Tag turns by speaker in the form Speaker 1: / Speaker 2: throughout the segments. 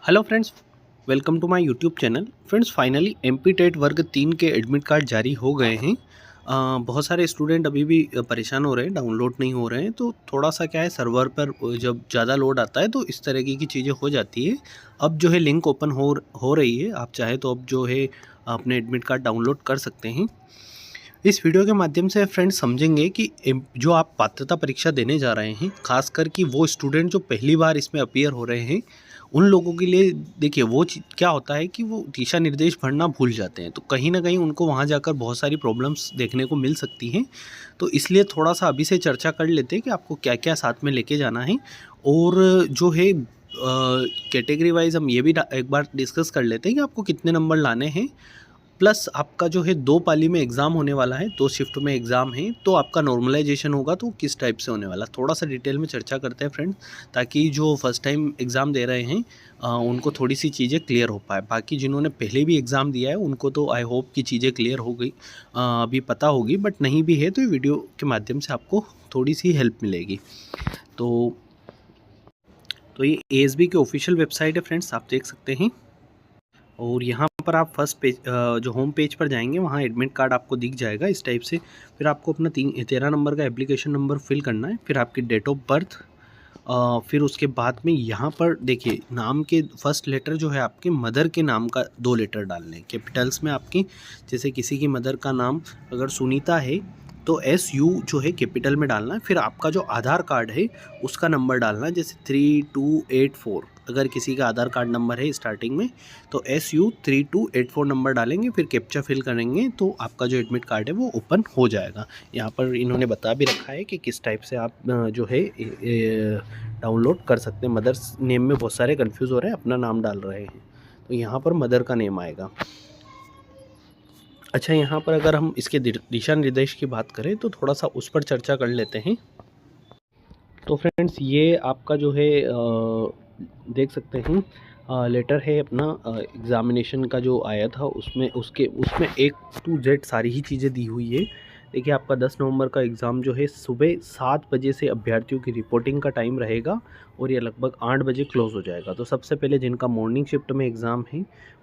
Speaker 1: Hello friends, welcome to my YouTube channel. Friends, finally MP TET वर्ग 3 के admit card जारी हो गए हैं। बहुत सारे स्टूडेंट अभी भी परेशान हो रहे हैं, डाउनलोड नहीं हो रहे हैं। तो थोड़ा सा क्या है, सर्वर पर जब ज़्यादा लोड आता है तो इस तरीके की चीज़ें हो जाती है। अब जो है लिंक ओपन हो रही है, आप चाहे तो अब जो है अपने एडमिट कार्ड डाउनलोड कर सकते हैं। इस वीडियो के माध्यम से फ्रेंड्स समझेंगे कि जो आप पात्रता परीक्षा देने जा रहे हैं, खासकर कि वो स्टूडेंट जो पहली बार इसमें अपीयर हो रहे हैं, उन लोगों के लिए देखिए वो क्या होता है कि वो दिशा निर्देश पढ़ना भूल जाते हैं। तो कहीं ना कहीं उनको वहाँ जाकर बहुत सारी प्रॉब्लम्स देखने को मिल सकती हैं। तो इसलिए थोड़ा सा अभी से चर्चा कर लेते हैं कि आपको क्या क्या साथ में लेके जाना है। और जो है कैटेगरी वाइज हम ये भी एक बार डिस्कस कर लेते हैं कि आपको कितने नंबर लाने हैं। प्लस आपका जो है 2 पाली में एग्ज़ाम होने वाला है, 2 शिफ्ट में एग्ज़ाम है। तो आपका नॉर्मलाइजेशन होगा तो किस टाइप से होने वाला, थोड़ा सा डिटेल में चर्चा करते हैं फ्रेंड्स, ताकि जो फर्स्ट टाइम एग्ज़ाम दे रहे हैं उनको थोड़ी सी चीज़ें क्लियर हो पाए। बाकी जिन्होंने पहले भी एग्ज़ाम दिया है उनको तो आई होप कि चीज़ें क्लियर हो गई, अभी पता होगी। बट नहीं भी है तो ये वीडियो के माध्यम से आपको थोड़ी सी हेल्प मिलेगी। तो ये एएसबी की ऑफिशियल वेबसाइट है फ्रेंड्स, आप देख सकते हैं। और यहाँ पर आप फर्स्ट पेज जो होम पेज पर जाएंगे, वहाँ एडमिट कार्ड आपको दिख जाएगा इस टाइप से। फिर आपको अपना 13 नंबर का एप्लीकेशन नंबर फिल करना है, फिर आपकी डेट ऑफ बर्थ। फिर उसके बाद में यहाँ पर देखिए, नाम के फर्स्ट लेटर जो है आपके मदर के नाम का 2 लेटर डालने हैं कैपिटल्स में आपकी। जैसे किसी की मदर का नाम अगर सुनीता है तो SU जो है कैपिटल में डालना है। फिर आपका जो आधार कार्ड है उसका नंबर डालना है, जैसे 3284 अगर किसी का आधार कार्ड नंबर है स्टार्टिंग में तो SU 3284 नंबर डालेंगे। फिर कैप्चा फिल करेंगे तो आपका जो एडमिट कार्ड है वो ओपन हो जाएगा। यहाँ पर इन्होंने बता भी रखा है कि किस टाइप से आप जो है डाउनलोड कर सकते हैं। मदर्स नेम में बहुत सारे कंफ्यूज हो रहे हैं, अपना नाम डाल रहे हैं तो यहाँ पर मदर का नेम आएगा। अच्छा, यहाँ पर अगर हम इसके दिशा निर्देश की बात करें तो थोड़ा सा उस पर चर्चा कर लेते हैं। तो फ्रेंड्स, ये आपका जो है देख सकते हैं लेटर है अपना एग्ज़ामिनेशन का जो आया था, उसमें उसमें A to Z सारी ही चीज़ें दी हुई है। देखिए, आपका 10 नवंबर का एग्ज़ाम जो है सुबह 7 बजे से अभ्यर्थियों की रिपोर्टिंग का टाइम रहेगा और ये लगभग 8 बजे क्लोज़ हो जाएगा। तो सबसे पहले जिनका मॉर्निंग शिफ्ट में एग्ज़ाम है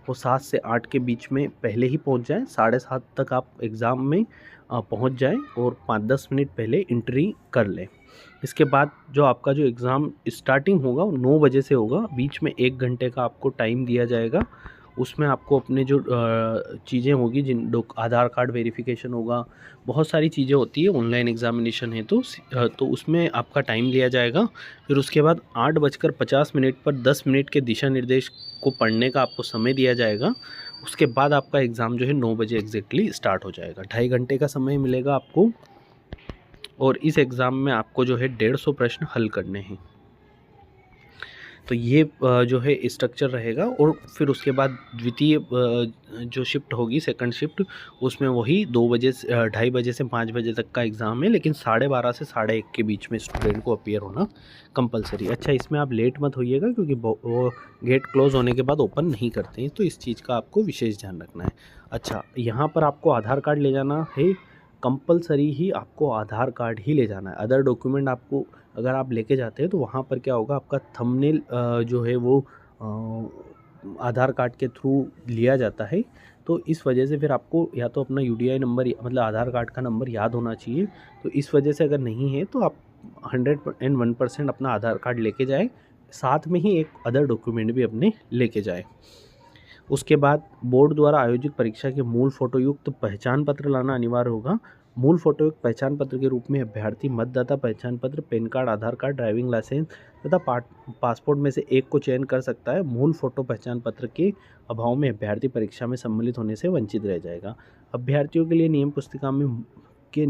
Speaker 1: वो 7 से 8 के बीच में पहले ही पहुंच जाएं। 7:30 तक आप एग्ज़ाम में पहुंच जाएं और 5-10 मिनट पहले एंट्री कर लें। इसके बाद जो आपका जो एग्ज़ाम स्टार्टिंग होगा वो 9 बजे से होगा। बीच में 1 घंटे का आपको टाइम दिया जाएगा। उसमें आपको अपने जो चीज़ें होगी, आधार कार्ड वेरिफिकेशन होगा, बहुत सारी चीज़ें होती है ऑनलाइन एग्ज़ामिनेशन है तो उसमें आपका टाइम लिया जाएगा। फिर उसके बाद 8:50 पर 10 मिनट के दिशा निर्देश को पढ़ने का आपको समय दिया जाएगा। उसके बाद आपका एग्ज़ाम जो है 9 बजे एग्जैक्टली स्टार्ट हो जाएगा। 2.5 घंटे का समय मिलेगा आपको और इस एग्ज़ाम में आपको जो है 150 प्रश्न हल करने हैं। तो ये जो है स्ट्रक्चर रहेगा। और फिर उसके बाद द्वितीय जो शिफ्ट होगी, सेकंड शिफ्ट, उसमें वही 2 बजे से 2:30 बजे से 5 बजे तक का एग्ज़ाम है, लेकिन 12:30 से 1:30 के बीच में स्टूडेंट को अपीयर होना कंपलसरी। अच्छा, इसमें आप लेट मत होइएगा क्योंकि वो गेट क्लोज़ होने के बाद ओपन नहीं करते हैं, तो इस चीज़ का आपको विशेष ध्यान रखना है। अच्छा, यहाँ पर आपको आधार कार्ड ले जाना है कंपलसरी ही, आपको आधार कार्ड ही ले जाना है। अदर डॉक्यूमेंट आपको अगर आप लेके जाते हैं तो वहाँ पर क्या होगा, आपका थंबनेल जो है वो आधार कार्ड के थ्रू लिया जाता है। तो इस वजह से फिर आपको या तो अपना UDI नंबर मतलब आधार कार्ड का नंबर याद होना चाहिए। तो इस वजह से अगर नहीं है तो आप 101% अपना आधार कार्ड लेके जाए, साथ में ही एक अदर डॉक्यूमेंट भी अपने लेके जाए। उसके बाद बोर्ड द्वारा आयोजित परीक्षा के मूल फोटोयुक्त पहचान पत्र लाना अनिवार्य होगा। मूल फोटोयुक्त पहचान पत्र के रूप में अभ्यर्थी मतदाता पहचान पत्र, पैन कार्ड, आधार कार्ड, ड्राइविंग लाइसेंस तथा पासपोर्ट में से एक को चयन कर सकता है। मूल फोटो पहचान पत्र के अभाव में अभ्यर्थी परीक्षा में सम्मिलित होने से वंचित रह जाएगा। अभ्यर्थियों के लिए नियम पुस्तिका में के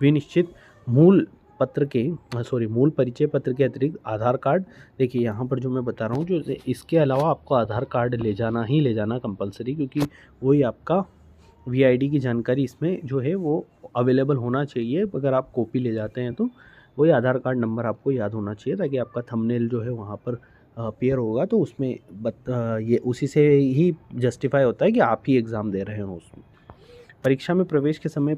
Speaker 1: विनिश्चित मूल मूल परिचय पत्र के अतिरिक्त आधार कार्ड। देखिए, यहाँ पर जो मैं बता रहा हूँ, जो इसके अलावा आपको आधार कार्ड ले जाना कंपलसरी, क्योंकि वही आपका VID की जानकारी इसमें जो है वो अवेलेबल होना चाहिए। अगर आप कॉपी ले जाते हैं तो वही आधार कार्ड नंबर आपको याद होना चाहिए, ताकि आपका थंबनेल जो है वहाँ पर अपीयर होगा तो उसमें ये उसी से ही जस्टिफाई होता है कि आप ही एग्ज़ाम दे रहे हो उसमें। परीक्षा में प्रवेश के समय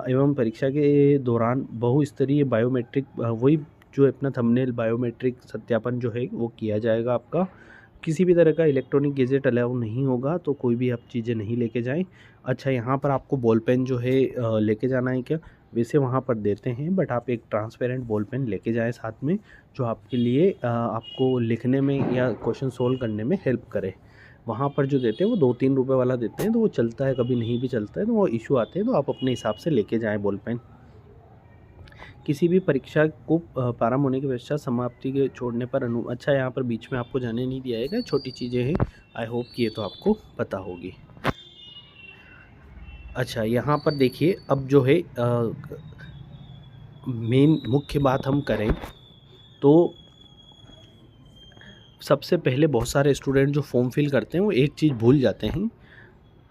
Speaker 1: एवं परीक्षा के दौरान बहुस्तरीय बायोमेट्रिक वही जो अपना थंबनेल बायोमेट्रिक सत्यापन जो है वो किया जाएगा आपका। किसी भी तरह का इलेक्ट्रॉनिक गैजेट अलाउ नहीं होगा, तो कोई भी आप चीज़ें नहीं लेके जाएं। अच्छा, यहाँ पर आपको बॉल पेन जो है लेके जाना है क्या? वैसे वहाँ पर देते हैं, बट आप एक ट्रांसपेरेंट बॉल पेन लेके जाएं साथ में, जो आपके लिए आपको लिखने में या क्वेश्चन सोल्व करने में हेल्प करे। वहाँ पर जो देते हैं वो 2-3 रुपए वाला देते हैं, तो वो चलता है, कभी नहीं भी चलता है, तो वो इशू आते हैं, तो आप अपने हिसाब से लेके जाएँ बॉल पेन। किसी भी परीक्षा को प्रारंभ होने के पश्चात समाप्ति के छोड़ने पर अच्छा, यहाँ पर बीच में आपको जाने नहीं दिया जाएगा, छोटी चीज़ें हैं, आई होप कि ये तो आपको पता होगी। अच्छा, यहाँ पर देखिए, अब जो है मेन मुख्य बात हम करें तो सबसे पहले बहुत सारे स्टूडेंट जो फॉर्म फिल करते हैं वो एक चीज़ भूल जाते हैं।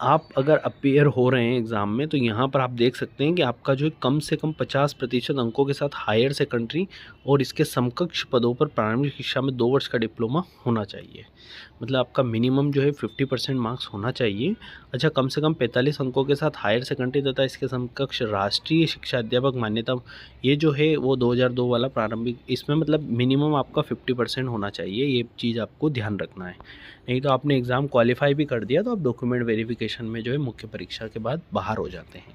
Speaker 1: आप अगर अपीयर हो रहे हैं एग्ज़ाम में, तो यहाँ पर आप देख सकते हैं कि आपका जो है कम से कम 50% अंकों के साथ हायर सेकेंडरी और इसके समकक्ष पदों पर प्रारंभिक शिक्षा में 2 वर्ष का डिप्लोमा होना चाहिए। मतलब आपका मिनिमम जो है 50% मार्क्स होना चाहिए। अच्छा, कम से कम 45 अंकों के साथ हायर सेकेंडरी तथा इसके समकक्ष राष्ट्रीय शिक्षा अध्यापक मान्यता, ये जो है वो 2002 वाला प्रारंभिक, इसमें मतलब मिनिमम आपका 50% होना चाहिए। ये चीज़ आपको ध्यान रखना है, नहीं तो आपने एग्ज़ाम क्वालिफाई भी कर दिया तो आप डॉक्यूमेंट वेरिफिकेशन में जो है मुख्य परीक्षा के बाद बाहर हो जाते हैं।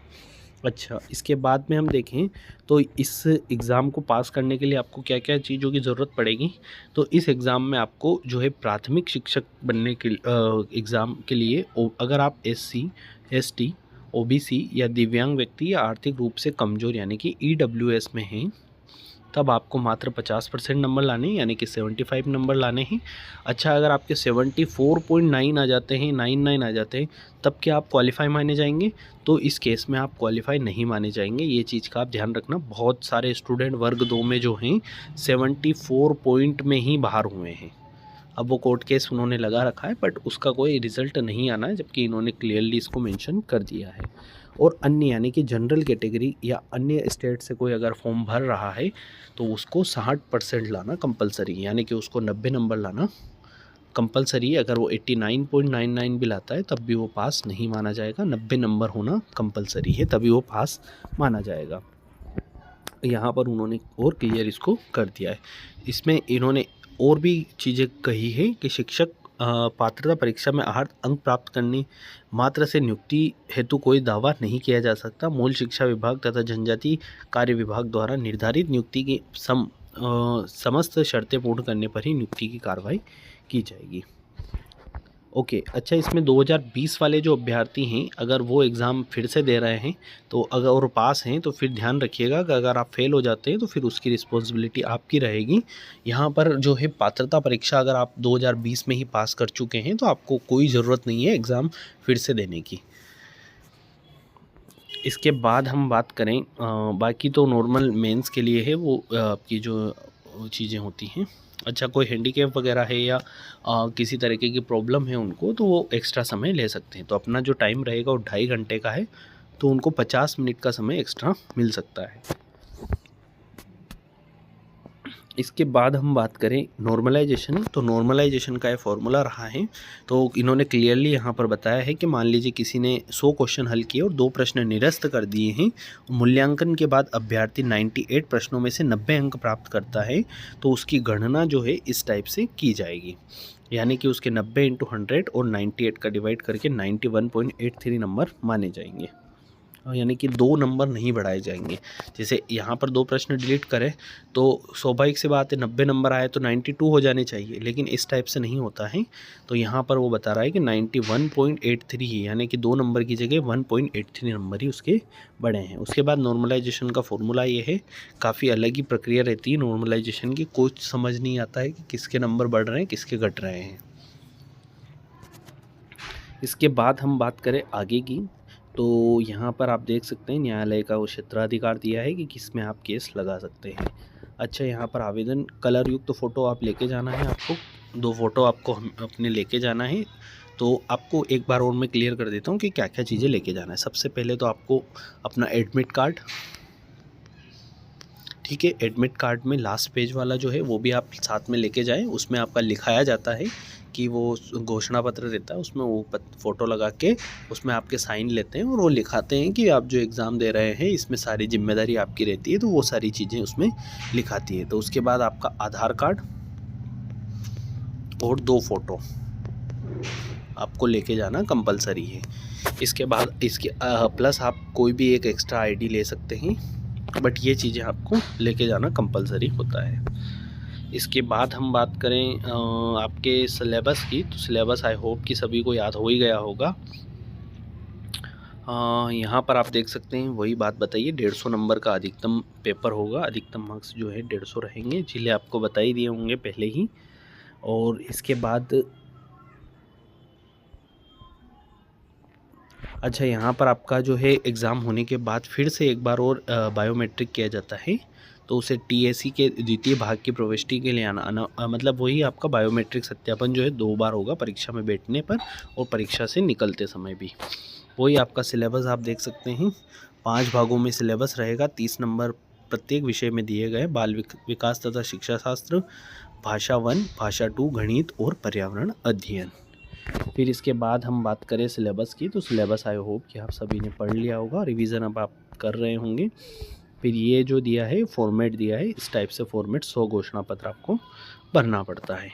Speaker 1: अच्छा, इसके बाद में हम देखें तो इस एग्ज़ाम को पास करने के लिए आपको क्या क्या चीज़ों की ज़रूरत पड़ेगी। तो इस एग्ज़ाम में आपको जो है प्राथमिक शिक्षक बनने के एग्ज़ाम के लिए अगर आप SC, ST, OBC या दिव्यांग व्यक्ति या आर्थिक रूप से कमज़ोर यानी कि EWS में हैं, तब आपको मात्र 50% नंबर लाने हैं, यानी कि 75 नंबर लाने हैं। अच्छा, अगर आपके 74.9 आ जाते हैं, 99 आ जाते हैं, तब क्या आप क्वालिफाई माने जाएंगे? तो इस केस में आप क्वालिफाई नहीं माने जाएंगे। ये चीज़ का आप ध्यान रखना। बहुत सारे स्टूडेंट वर्ग 2 में जो हैं 74 पॉइंट में ही बाहर हुए हैं। अब वो कोर्ट केस उन्होंने लगा रखा है, बट उसका कोई रिज़ल्ट नहीं आना है, जबकि इन्होंने क्लियरली इसको मेंशन कर दिया है। और अन्य यानी कि जनरल कैटेगरी या अन्य स्टेट से कोई अगर फॉर्म भर रहा है तो उसको 60% लाना कंपलसरी, यानी कि उसको 90 नंबर लाना कंपलसरी है। अगर वो 89.99 भी लाता है तब भी वो पास नहीं माना जाएगा। 90 नंबर होना कंपलसरी है, तभी वो पास माना जाएगा। यहाँ पर उन्होंने और क्लियर इसको कर दिया है। इसमें इन्होंने और भी चीज़ें कही है कि शिक्षक पात्रता परीक्षा में आहर्त अंक प्राप्त करने मात्र से नियुक्ति हेतु कोई दावा नहीं किया जा सकता। मूल शिक्षा विभाग तथा जनजाति कार्य विभाग द्वारा निर्धारित नियुक्ति की समस्त शर्तें पूर्ण करने पर ही नियुक्ति की कार्रवाई की जाएगी। ओके, अच्छा, इसमें 2020 वाले जो अभ्यर्थी हैं, अगर वो एग्ज़ाम फिर से दे रहे हैं तो अगर और पास हैं तो फिर ध्यान रखिएगा कि अगर आप फेल हो जाते हैं तो फिर उसकी रिस्पॉन्सिबिलिटी आपकी रहेगी। यहाँ पर जो है पात्रता परीक्षा अगर आप 2020 में ही पास कर चुके हैं तो आपको कोई ज़रूरत नहीं है एग्ज़ाम फिर से देने की। इसके बाद हम बात करें बाकी तो नॉर्मल मेंस के लिए है वो आपकी जो चीज़ें होती हैं। अच्छा, कोई हैंडीकैप वगैरह है या किसी तरीके की प्रॉब्लम है उनको, तो वो एक्स्ट्रा समय ले सकते हैं। तो अपना जो टाइम रहेगा वो 2.5 घंटे का है, तो उनको 50 मिनट का समय एक्स्ट्रा मिल सकता है। इसके बाद हम बात करें नॉर्मलाइजेशन, तो नॉर्मलाइजेशन का ये फॉर्मूला रहा है। तो इन्होंने क्लियरली यहाँ पर बताया है कि मान लीजिए किसी ने 100 क्वेश्चन हल किए और 2 प्रश्न निरस्त कर दिए हैं, मूल्यांकन के बाद अभ्यर्थी 98 प्रश्नों में से 90 अंक प्राप्त करता है, तो उसकी गणना जो है इस टाइप से की जाएगी, यानी कि उसके 90 × 100 और 98 का डिवाइड करके 91.83 नंबर माने जाएंगे, यानी कि 2 नंबर नहीं बढ़ाए जाएंगे। जैसे यहाँ पर 2 प्रश्न डिलीट करें तो स्वाभाविक सी बात है 90 नंबर आए तो 92 हो जाने चाहिए, लेकिन इस टाइप से नहीं होता है। तो यहाँ पर वो बता रहा है कि 91.83 ही, यानी कि 2 नंबर की जगह 1.83 नंबर ही उसके बढ़े हैं। उसके बाद नॉर्मलाइजेशन का फॉर्मूला ये है, काफ़ी अलग ही प्रक्रिया रहती है नॉर्मलाइजेशन की, कुछ समझ नहीं आता है कि किसके नंबर बढ़ रहे हैं किसके घट रहे हैं। इसके बाद हम बात करें आगे की, तो यहाँ पर आप देख सकते हैं न्यायालय का वो क्षेत्राधिकार दिया है कि किस में आप केस लगा सकते हैं। अच्छा, यहाँ पर आवेदन कलर युक्त फ़ोटो आप लेके जाना है, आपको 2 फ़ोटो आपको अपने लेके जाना है। तो आपको एक बार और मैं क्लियर कर देता हूँ कि क्या क्या चीज़ें लेके जाना है। सबसे पहले तो आपको अपना एडमिट कार्ड, ठीक है, एडमिट कार्ड में लास्ट पेज वाला जो है वो भी आप साथ में लेके जाएं। उसमें आपका लिखाया जाता है कि वो घोषणा पत्र रहता है, उसमें वो फ़ोटो लगा के उसमें आपके साइन लेते हैं और वो लिखाते हैं कि आप जो एग्ज़ाम दे रहे हैं इसमें सारी जिम्मेदारी आपकी रहती है, तो वो सारी चीज़ें उसमें लिखाती है। तो उसके बाद आपका आधार कार्ड, और 2 फ़ोटो आपको लेके जाना कंपलसरी है। इसके बाद इसके प्लस आप कोई भी एक एक्स्ट्रा आईडी ले सकते हैं, बट ये चीज़ें आपको लेके जाना कंपलसरी होता है। इसके बाद हम बात करें आपके सिलेबस की, तो सिलेबस आई होप कि सभी को याद हो ही गया होगा। यहाँ पर आप देख सकते हैं, वही बात बताइए, 150 नंबर का अधिकतम पेपर होगा, अधिकतम मार्क्स जो है 150 रहेंगे, जिले आपको बता ही दिए होंगे पहले ही। और इसके बाद अच्छा, यहाँ पर आपका जो है एग्ज़ाम होने के बाद फिर से एक बार और बायोमेट्रिक किया जाता है, तो उसे टीएसी के द्वितीय भाग की प्रविष्टि के लिए आना मतलब वही आपका बायोमेट्रिक सत्यापन जो है 2 बार होगा, परीक्षा में बैठने पर और परीक्षा से निकलते समय भी। वही आपका सिलेबस आप देख सकते हैं, 5 भागों में सिलेबस रहेगा, 30 नंबर प्रत्येक विषय में दिए गए, बाल विकास तथा शिक्षा शास्त्र, भाषा 1, भाषा 2, गणित और पर्यावरण अध्ययन। फिर इसके बाद हम बात करें सिलेबस की, तो सिलेबस आई होप कि आप सभी ने पढ़ लिया होगा, रिवीजन अब आप कर रहे होंगे। फिर ये जो दिया है फॉर्मेट दिया है, इस टाइप से फॉर्मेट 100 घोषणा पत्र आपको भरना पड़ता है।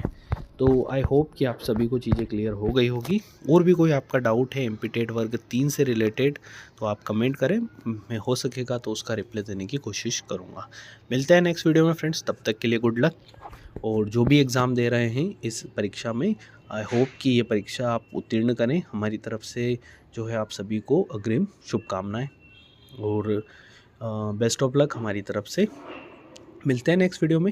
Speaker 1: तो आई होप कि आप सभी को चीज़ें क्लियर हो गई होगी। और भी कोई आपका डाउट है एमपी टेट वर्ग 3 से रिलेटेड तो आप कमेंट करें, मैं हो सकेगा तो उसका रिप्लाई देने की कोशिश करूँगा। मिलते हैं नेक्स्ट वीडियो में फ्रेंड्स, तब तक के लिए गुड लक। और जो भी एग्ज़ाम दे रहे हैं इस परीक्षा में, आई होप कि ये परीक्षा आप उत्तीर्ण करें। हमारी तरफ से जो है आप सभी को अग्रिम शुभकामनाएं और बेस्ट ऑफ लक हमारी तरफ से। मिलते हैं नेक्स्ट वीडियो में।